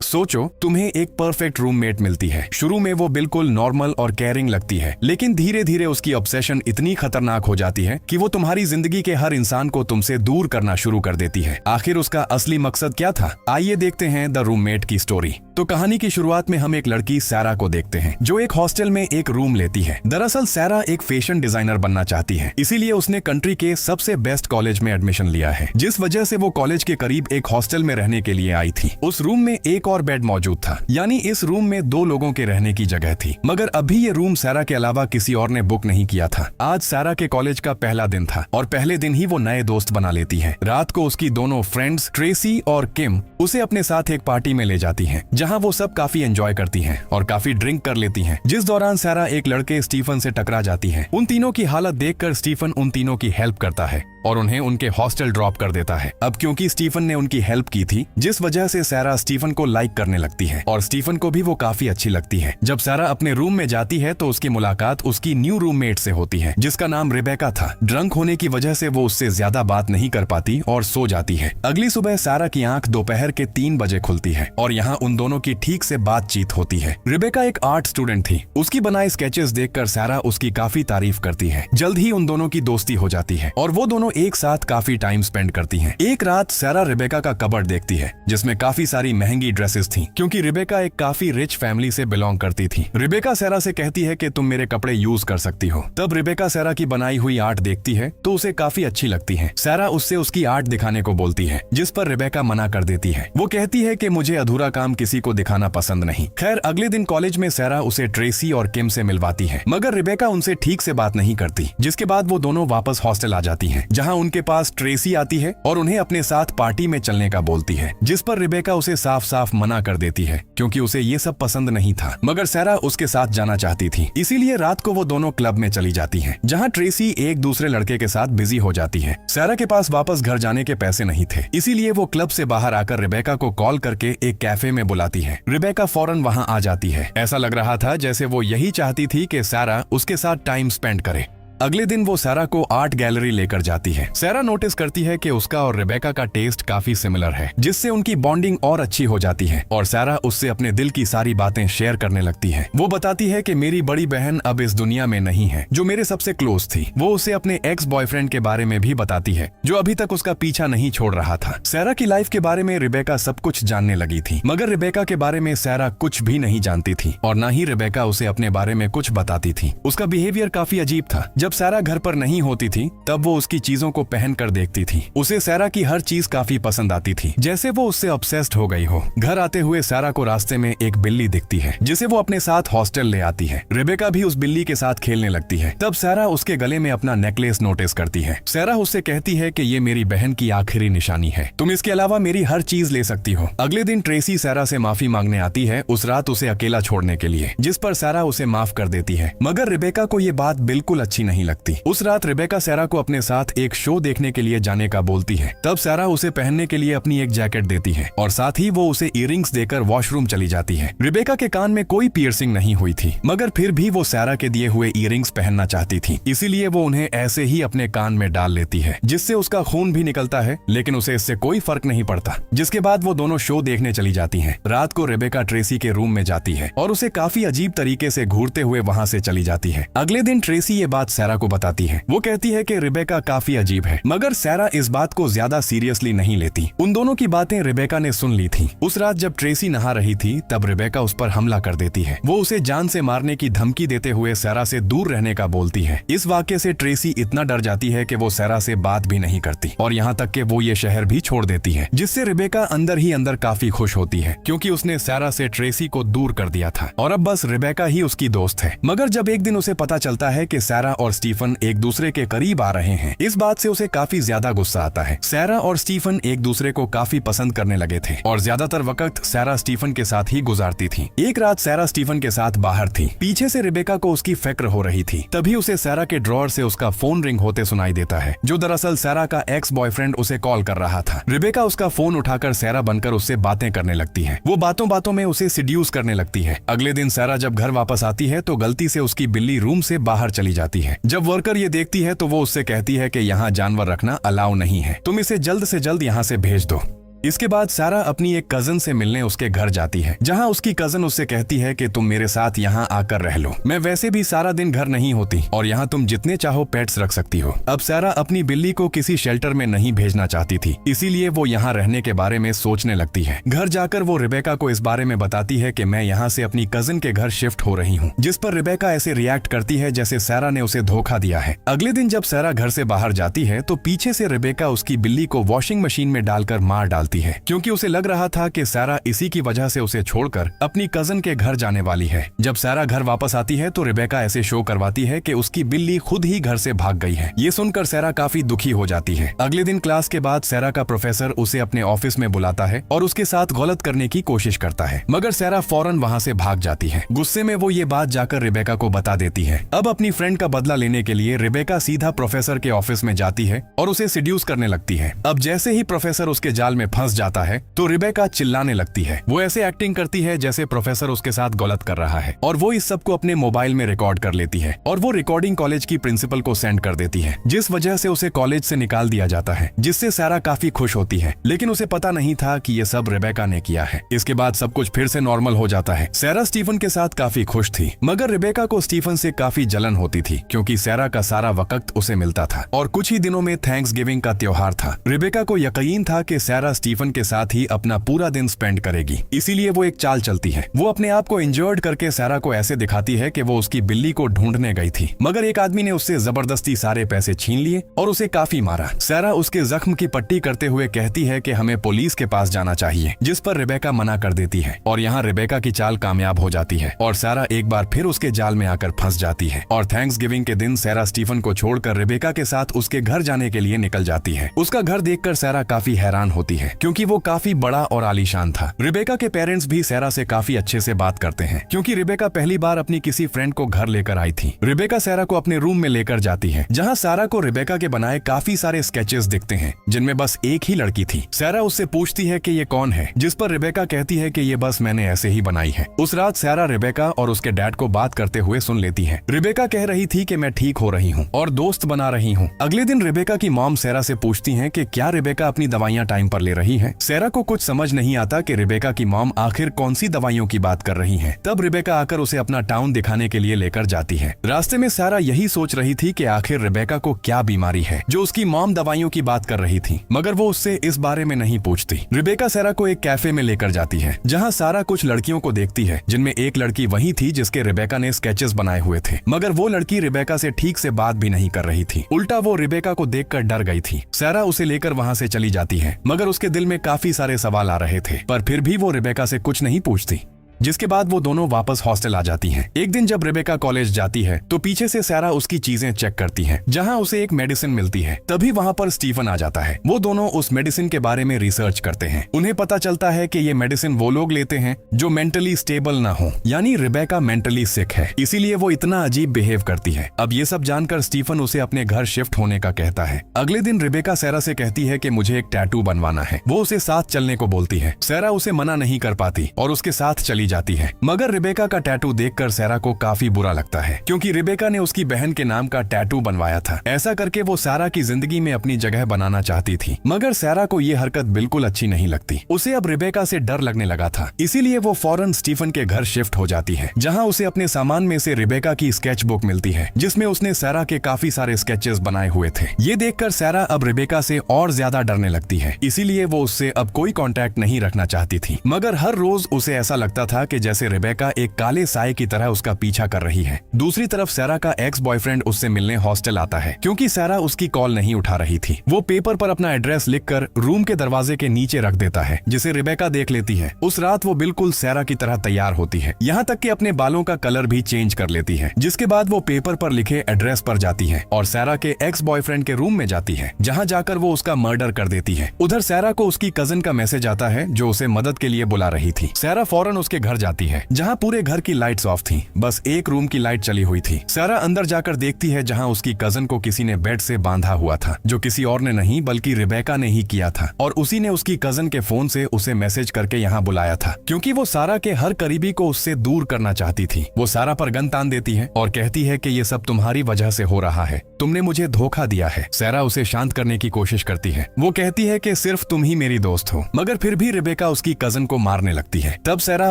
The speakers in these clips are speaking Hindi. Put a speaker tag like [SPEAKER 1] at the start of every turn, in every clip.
[SPEAKER 1] सोचो, तुम्हें एक परफेक्ट रूममेट मिलती है। शुरू में वो बिल्कुल नॉर्मल और केयरिंग लगती है, लेकिन धीरे धीरे उसकी ऑब्सेशन इतनी खतरनाक हो जाती है कि वो तुम्हारी जिंदगी के हर इंसान को तुमसे दूर करना शुरू कर देती है। आखिर उसका असली मकसद क्या था? आइए देखते हैं द रूममेट की स्टोरी। तो कहानी की शुरुआत में हम एक लड़की सैरा को देखते हैं, जो एक हॉस्टल में एक रूम लेती है। दरअसल सैरा एक फैशन डिजाइनर बनना चाहती है, इसीलिए उसने कंट्री के सबसे बेस्ट कॉलेज में एडमिशन लिया है, जिस वजह से वो कॉलेज के करीब एक हॉस्टल में रहने के लिए आई थी। उस रूम में एक और बेड मौजूद था, यानी इस रूम में 2 लोगों के रहने की जगह थी। मगर अभी ये रूम सैरा के अलावा किसी और ने बुक नहीं किया था। आज सैरा के कॉलेज का पहला दिन था और पहले दिन ही वो नए दोस्त बना लेती है। रात को उसकी दोनों फ्रेंड्स ट्रेसी और किम उसे अपने साथ एक पार्टी में ले जाती हैं, जहां वो सब काफी एंजॉय करती हैं और काफी ड्रिंक कर लेती हैं। जिस दौरान सैरा एक लड़के स्टीफन से टकरा जाती है। उन तीनों की हालत देखकर स्टीफन उन तीनों की हेल्प करता है और उन्हें उनके हॉस्टल ड्रॉप कर देता है। अब क्योंकि स्टीफन ने उनकी हेल्प की थी, जिस वजह से सैरा स्टीफन को लाइक करने लगती है और स्टीफन को भी वो काफी अच्छी लगती है। जब सैरा अपने रूम में जाती है तो उसकी मुलाकात उसकी न्यू रूममेट से होती है, जिसका नाम रिबेका था। ड्रंक होने की वजह से वो उससे ज्यादा बात नहीं कर पाती और सो जाती है। अगली सुबह सैरा की आंख दोपहर के 3 बजे खुलती है और यहाँ उन दोनों की ठीक से बातचीत होती है। रिबेका एक आर्ट स्टूडेंट थी। उसकी बनाए स्केचेस देखकर सैरा उसकी काफी तारीफ करती है। जल्द ही उन दोनों की दोस्ती हो जाती है और वो दोनों एक साथ काफी टाइम स्पेंड करती हैं। एक रात सैरा रिबेका का कबर्ड देखती है, जिसमें काफी सारी महंगी ड्रेसेस थी, क्योंकि रिबेका एक काफी रिच फैमिली से बिलोंग करती थी। रिबेका सैरा से कहती है कि तुम मेरे कपड़े यूज कर सकती हो। तब रिबेका सैरा की बनाई हुई आर्ट देखती है तो उसे काफी अच्छी लगती है। सैरा उससे उसकी आर्ट दिखाने को बोलती है, जिस पर रिबेका मना कर देती है। वो कहती है कि मुझे अधूरा काम किसी को दिखाना पसंद नहीं। खैर, अगले दिन कॉलेज में सैरा उसे ट्रेसी और किम से मिलवाती है, मगर रिबेका उनसे ठीक से बात नहीं करती। जिसके बाद वो दोनों वापस हॉस्टल आ जाती हैं, जहां उनके पास ट्रेसी आती है और उन्हें अपने साथ पार्टी में चलने का बोलती है, जिस पर रिबेका उसे साफ साफ मना कर देती है, क्योंकि उसे ये सब पसंद नहीं था। मगर सैरा उसके साथ जाना चाहती थी, इसीलिए रात को वो दोनों क्लब में चली जाती हैं, जहां ट्रेसी एक दूसरे लड़के के साथ बिजी हो जाती है। सैरा के पास वापस घर जाने के पैसे नहीं थे, इसीलिए वो क्लब से बाहर आकर रिबेका को कॉल करके एक कैफे में बुलाती है। रिबेका फौरन वहां आ जाती है। ऐसा लग रहा था जैसे वो यही चाहती थी कि सैरा उसके साथ टाइम स्पेंड करे। अगले दिन वो सैरा को आर्ट गैलरी लेकर जाती है। सैरा नोटिस करती है कि उसका और रिबेका का टेस्ट काफी सिमिलर है, जिससे उनकी बॉन्डिंग और अच्छी हो जाती है और सैरा उससे अपने दिल की सारी बातें शेयर करने लगती है। वो बताती है कि मेरी बड़ी बहन अब इस दुनिया में नहीं है, जो मेरे सबसे क्लोज थी। वो उसे अपने एक्स बॉयफ्रेंड के बारे में भी बताती है, जो अभी तक उसका पीछा नहीं छोड़ रहा था। सैरा की लाइफ के बारे में रिबेका सब कुछ जानने लगी थी, मगर रिबेका के बारे में सैरा कुछ भी नहीं जानती थी और न ही रिबेका उसे अपने बारे में कुछ बताती थी। उसका बिहेवियर काफी अजीब था। जब सैरा घर पर नहीं होती थी तब वो उसकी चीजों को पहन कर देखती थी। उसे सैरा की हर चीज काफी पसंद आती थी, जैसे वो उससे ऑब्सेस्ड हो गई हो। घर आते हुए सैरा को रास्ते में एक बिल्ली दिखती है, जिसे वो अपने साथ हॉस्टल ले आती है। रिबेका भी उस बिल्ली के साथ खेलने लगती है। तब सैरा उसके गले में अपना नेकलेस नोटिस करती है। सैरा उससे कहती है कि ये मेरी बहन की आखिरी निशानी है, तुम इसके अलावा मेरी हर चीज ले सकती हो। अगले दिन ट्रेसी सैरा से माफी मांगने आती है, उस रात उसे अकेला छोड़ने के लिए, जिस पर सैरा उसे माफ कर देती है। मगर रिबेका को ये बात बिल्कुल अच्छी नहीं लगती। उस रात रिबेका सैरा को अपने साथ एक शो देखने के लिए जाने का बोलती है। तब सैरा उसे पहनने के लिए अपनी एक जैकेट देती है और साथ ही वो उसे इयररिंग्स देकर वॉशरूम चली जाती है। रिबेका के कान में कोई पियर्सिंग नहीं हुई थी, मगर फिर भी वो सैरा के दिए हुए इयररिंग्स पहनना चाहती थी, इसीलिए वो उन्हें ऐसे ही अपने कान में डाल लेती है, जिससे उसका खून भी निकलता है, लेकिन उसे इससे कोई फर्क नहीं पड़ता। जिसके बाद वो दोनों शो देखने चली जाती हैं। रात को रिबेका ट्रेसी के रूम में जाती है और उसे काफी अजीब तरीके से घूरते हुए वहां से चली जाती है। अगले दिन ट्रेसी ये बात सैरा को बताती है। वो कहती है कि रिबेका काफी अजीब है, मगर सैरा इस बात को ज्यादा सीरियसली नहीं लेती। उन दोनों की बातें रिबेका ने सुन ली थी। उस रात जब ट्रेसी नहा रही थी तब रिबेका उस पर हमला कर देती है। वो उसे जान से मारने की धमकी देते हुए सैरा से दूर रहने का बोलती है। इस वाक्य से ट्रेसी इतना डर जाती है कि वो सैरा से बात भी नहीं करती और यहाँ तक कि वो ये शहर भी छोड़ देती है, जिससे रिबेका अंदर ही अंदर काफी खुश होती है, क्योंकि उसने सैरा से ट्रेसी को दूर कर दिया था और अब बस रिबेका ही उसकी दोस्त है। मगर जब एक दिन उसे पता चलता है कि सैरा और स्टीफन एक दूसरे के करीब आ रहे हैं, इस बात से उसे काफी ज्यादा गुस्सा आता है। सैरा और स्टीफन एक दूसरे को काफी पसंद करने लगे थे और ज्यादातर वक्त सैरा स्टीफन के साथ ही गुजारती थी। एक रात सैरा स्टीफन के साथ बाहर थी। पीछे से रिबेका को उसकी फिक्र हो रही थी। तभी उसे सैरा के ड्रॉअर से उसका फोन रिंग होते सुनाई देता है, जो दरअसल सैरा का एक्स बॉयफ्रेंड उसे कॉल कर रहा था। रिबेका उसका फोन उठाकर सैरा बनकर उससे बातें करने लगती है। वो बातों बातों में उसे सिड्यूस करने लगती है। अगले दिन सैरा जब घर वापस आती है तो गलती से उसकी बिल्ली रूम से बाहर चली जाती है। जब वर्कर ये देखती है तो वो उससे कहती है कि यहाँ जानवर रखना अलाउ नहीं है, तुम इसे जल्द से जल्द यहाँ से भेज दो। इसके बाद सारा अपनी एक कजन से मिलने उसके घर जाती है, जहाँ उसकी कजन उससे कहती है कि तुम मेरे साथ यहाँ आकर रह लो, मैं वैसे भी सारा दिन घर नहीं होती और यहाँ तुम जितने चाहो पेट्स रख सकती हो। अब सारा अपनी बिल्ली को किसी शेल्टर में नहीं भेजना चाहती थी, इसीलिए वो यहाँ रहने के बारे में सोचने लगती है। घर जाकर वो रिबेका को इस बारे में बताती है कि मैं यहाँ से अपनी कजन के घर शिफ्ट हो रही हूँ, जिस पर रिबेका ऐसे रिएक्ट करती है जैसे सारा ने उसे धोखा दिया है। अगले दिन जब सारा घर से बाहर जाती है तो पीछे से रिबेका उसकी बिल्ली को वॉशिंग मशीन में डालकर मार डालती है, क्योंकि उसे लग रहा था कि सारा इसी की वजह से उसे छोड़कर अपनी कजन के घर जाने वाली है। जब सारा घर वापस आती है तो रिबेका ऐसे शो करवाती है कि उसकी बिल्ली खुद ही घर से भाग गई है। ये सुनकर सारा काफी दुखी हो जाती है। अगले दिन क्लास के बाद सारा का प्रोफेसर उसे अपने ऑफिस में बुलाता है और उसके साथ गलत करने की कोशिश करता है, मगर सारा फौरन वहाँ से भाग जाती है। गुस्से में वो ये बात जाकर रिबेका को बता देती है। अब अपनी फ्रेंड का बदला लेने के लिए रिबेका सीधा प्रोफेसर के ऑफिस में जाती है और उसे सिड्यूस करने लगती है। अब जैसे ही प्रोफेसर उसके जाल में फंस जाता है तो रिबेका चिल्लाने लगती है। वो ऐसे एक्टिंग करती है जैसे प्रोफेसर उसके साथ गलत कर रहा है और वो इस सब को अपने मोबाइल में रिकॉर्ड कर लेती है और वो रिकॉर्डिंग कॉलेज की प्रिंसिपल को सेंड कर देती है, जिस वजह से उसे कॉलेज से निकाल दिया जाता है, जिससे सारा काफी खुश होती है। लेकिन उसे पता नहीं था कि ये सब रिबेका ने किया है। इसके बाद सब कुछ फिर से नॉर्मल हो जाता है। सारा स्टीफन के साथ काफी खुश थी, मगर रिबेका को स्टीफन से काफी जलन होती थी, क्योंकि सारा का सारा वक्त उसे मिलता था और कुछ ही दिनों में थैंक्सगिविंग का त्योहार था। रिबेका को यकीन था कि सारा स्टीफन के साथ ही अपना पूरा दिन स्पेंड करेगी, इसीलिए वो एक चाल चलती है। वो अपने आप को इंजर्ड करके सारा को ऐसे दिखाती है कि वो उसकी बिल्ली को ढूंढने गई थी, मगर एक आदमी ने उससे जबरदस्ती सारे पैसे छीन लिए और उसे काफी मारा। सारा उसके जख्म की पट्टी करते हुए कहती है कि हमें पुलिस के पास जाना चाहिए, जिस पर रिबेका मना कर देती है और यहाँ रिबेका की चाल कामयाब हो जाती है और सारा एक बार फिर उसके जाल में आकर फंस जाती है। और थैंक्सगिविंग के दिन सारा स्टीफन को छोड़कर रिबेका के साथ उसके घर जाने के लिए निकल जाती है। उसका घर देखकर सारा काफी हैरान होती है, क्योंकि वो काफी बड़ा और आलीशान था। रिबेका के पेरेंट्स भी सारा से काफी अच्छे से बात करते हैं, क्योंकि रिबेका पहली बार अपनी किसी फ्रेंड को घर लेकर आई थी। रिबेका सारा को अपने रूम में लेकर जाती है, जहाँ सारा को रिबेका के बनाए काफी सारे स्केचेस दिखते हैं, जिनमें बस एक ही लड़की थी। सारा उससे पूछती है कि ये कौन है, जिस पर रिबेका कहती है कि ये बस मैंने ऐसे ही बनाई है। उस रात सारा रिबेका और उसके डैड को बात करते हुए सुन लेती है। रिबेका कह रही थी कि मैं ठीक हो रही हूँ और दोस्त बना रही हूँ। अगले दिन रिबेका की मॉम सारा से पूछती हैं कि क्या रिबेका अपनी दवाइयाँ टाइम पर ले रही है। सारा को कुछ समझ नहीं आता कि रिबेका की मॉम आखिर कौन सी दवाइयों की बात कर रही है। तब रिबेका आकर उसे अपना टाउन दिखाने के लिए लेकर जाती है। रास्ते में सारा यही सोच रही थी कि आखिर रिबेका को क्या बीमारी है जो उसकी मॉम दवाइयों की बात कर रही थी, मगर वो उससे इस बारे में नहीं पूछती। रिबेका सारा को एक कैफे में लेकर जाती है, जहाँ सारा कुछ लड़कियों को देखती है, जिनमें एक लड़की वही थी जिसके रिबेका ने स्केचेस बनाए हुए थे, मगर वो लड़की रिबेका से ठीक से बात भी नहीं कर रही थी। उल्टा वो रिबेका को देखकर डर गई थी। सारा उसे लेकर वहाँ से चली जाती है, मगर उसके दिल में काफी सारे सवाल आ रहे थे, पर फिर भी वो रिबेका से कुछ नहीं पूछती। जिसके बाद वो दोनों वापस हॉस्टल आ जाती हैं। एक दिन जब रिबेका कॉलेज जाती है तो पीछे से सारा उसकी चीजें चेक करती है, जहां उसे एक मेडिसिन मिलती है। तभी वहां पर स्टीफन आ जाता है। वो दोनों उस मेडिसिन के बारे में रिसर्च करते हैं। उन्हें पता चलता है कि ये मेडिसिन वो लोग लेते हैं जो मेंटली स्टेबल ना हो, यानी रिबेका मेंटली सिक है, इसीलिए वो इतना अजीब बिहेव करती है। अब ये सब जानकर स्टीफन उसे अपने घर शिफ्ट होने का कहता है। अगले दिन रिबेका सारा से कहती है कि मुझे एक टैटू बनवाना है। वो उसे साथ चलने को बोलती है। सारा उसे मना नहीं कर पाती और उसके साथ चली जाती है, मगर रिबेका का टैटू देखकर सारा को काफी बुरा लगता है, क्योंकि रिबेका ने उसकी बहन के नाम का टैटू बनवाया था। ऐसा करके वो सारा की जिंदगी में अपनी जगह बनाना चाहती थी, मगर सारा को ये हरकत बिल्कुल अच्छी नहीं लगती। उसे अब रिबेका से डर लगने लगा था, इसीलिए वो फौरन स्टीफन के घर शिफ्ट हो जाती है, जहाँ उसे अपने सामान में से रिबेका की स्केच बुक मिलती है, जिसमें उसने सारा के काफी सारे स्केचेस बनाए हुए थे। ये देखकर सारा अब रिबेका से और ज्यादा डरने लगती है, इसीलिए वो उससे अब कोई कांटेक्ट नहीं रखना चाहती थी। मगर हर रोज उसे ऐसा लगता था कि जैसे रिबेका एक काले साए की तरह उसका पीछा कर रही है। दूसरी तरफ सारा का एक्स बॉयफ्रेंड उससे मिलने हॉस्टल आता है, क्योंकि सारा उसकी कॉल नहीं उठा रही थी। वो पेपर पर अपना एड्रेस लिखकर रूम के दरवाजे के नीचे रख देता है, जिसे रिबेका देख लेती है। उस रात वो बिल्कुल सारा की तरह तैयार होती है, यहाँ तक कि अपने बालों का कलर भी चेंज कर लेती है। जिसके बाद वो पेपर पर लिखे एड्रेस पर जाती है और सारा के एक्स बॉयफ्रेंड के रूम में जाती है, जहाँ जाकर वो उसका मर्डर कर देती है। उधर सारा को उसकी कजन का मैसेज आता है, जो उसे मदद के लिए बुला रही थी। सारा फौरन उसके घर घर जाती है जहाँ पूरे घर की लाइट्स ऑफ थी, बस एक रूम की लाइट चली हुई थी। सारा अंदर जाकर देखती है जहाँ उसकी कजन को किसी ने बेड से बांधा हुआ था, जो किसी और ने नहीं बल्कि रिबेका ने ही किया था, और उसी ने उसकी कजन के फोन से उसे मैसेज करके यहाँ बुलाया था, क्योंकि वो सारा के हर करीबी को उससे दूर करना चाहती थी। वो सारा पर गन तान देती है और कहती है कि ये सब तुम्हारी वजह से हो रहा है, तुमने मुझे धोखा दिया है। सारा उसे शांत करने की कोशिश करती है। वो कहती है कि सिर्फ तुम ही मेरी दोस्त हो, मगर फिर भी रिबेका उसकी कजन को मारने लगती है। तब सारा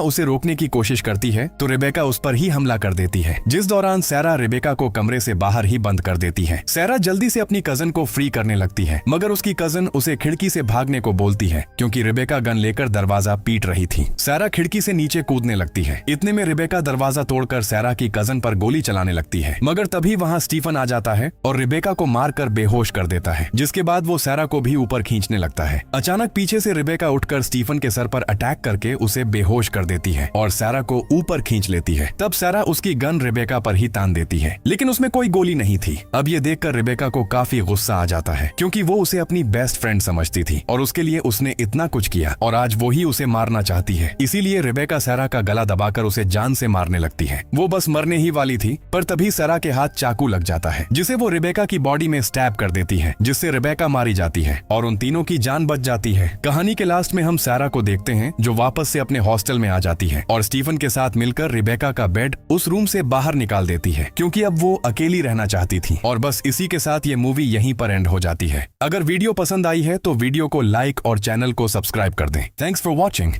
[SPEAKER 1] उसे रोकने की कोशिश करती है तो रिबेका उस पर ही हमला कर देती है, जिस दौरान सारा रिबेका को कमरे से बाहर ही बंद कर देती है। सारा जल्दी से अपनी कजन को फ्री करने लगती है, मगर उसकी कजन उसे खिड़की से भागने को बोलती है, क्योंकि रिबेका गन लेकर दरवाजा पीट रही थी। सारा खिड़की से नीचे कूदने लगती है। इतने में रिबेका दरवाजा तोड़कर सारा की कजन पर गोली चलाने लगती है, मगर तभी वहाँ स्टीफन आ जाता है और रिबेका को मारकर बेहोश कर देता है, जिसके बाद वो सारा को भी ऊपर खींचने लगता है। अचानक पीछे से रिबेका उठकर स्टीफन के सर पर अटैक करके उसे बेहोश कर देती है और सारा को ऊपर खींच लेती है। तब सारा उसकी गन रिबेका पर ही तान देती है, लेकिन उसमें कोई गोली नहीं थी। अब ये देखकर रिबेका को काफी गुस्सा आ जाता है, क्योंकि वो उसे अपनी बेस्ट फ्रेंड समझती थी और उसके लिए उसने इतना कुछ किया और आज वो ही उसे मारना चाहती है। इसीलिए रिबेका सारा का गला दबाकर उसे जान से मारने लगती है। वो बस मरने ही वाली थी, पर तभी सारा के हाथ चाकू लग जाता है, जिसे वो रिबेका की बॉडी में स्टैब कर देती है, जिससे रिबेका मारी जाती है और उन तीनों की जान बच जाती है। कहानी के लास्ट में हम सारा को देखते हैं जो वापस से अपने हॉस्टल में आ जाती है और स्टीफन के साथ मिलकर रिबेका का बेड उस रूम से बाहर निकाल देती है, क्योंकि अब वो अकेली रहना चाहती थी। और बस इसी के साथ ये मूवी यहीं पर एंड हो जाती है। अगर वीडियो पसंद आई है तो वीडियो को लाइक और चैनल को सब्सक्राइब कर दें। Thanks for watching.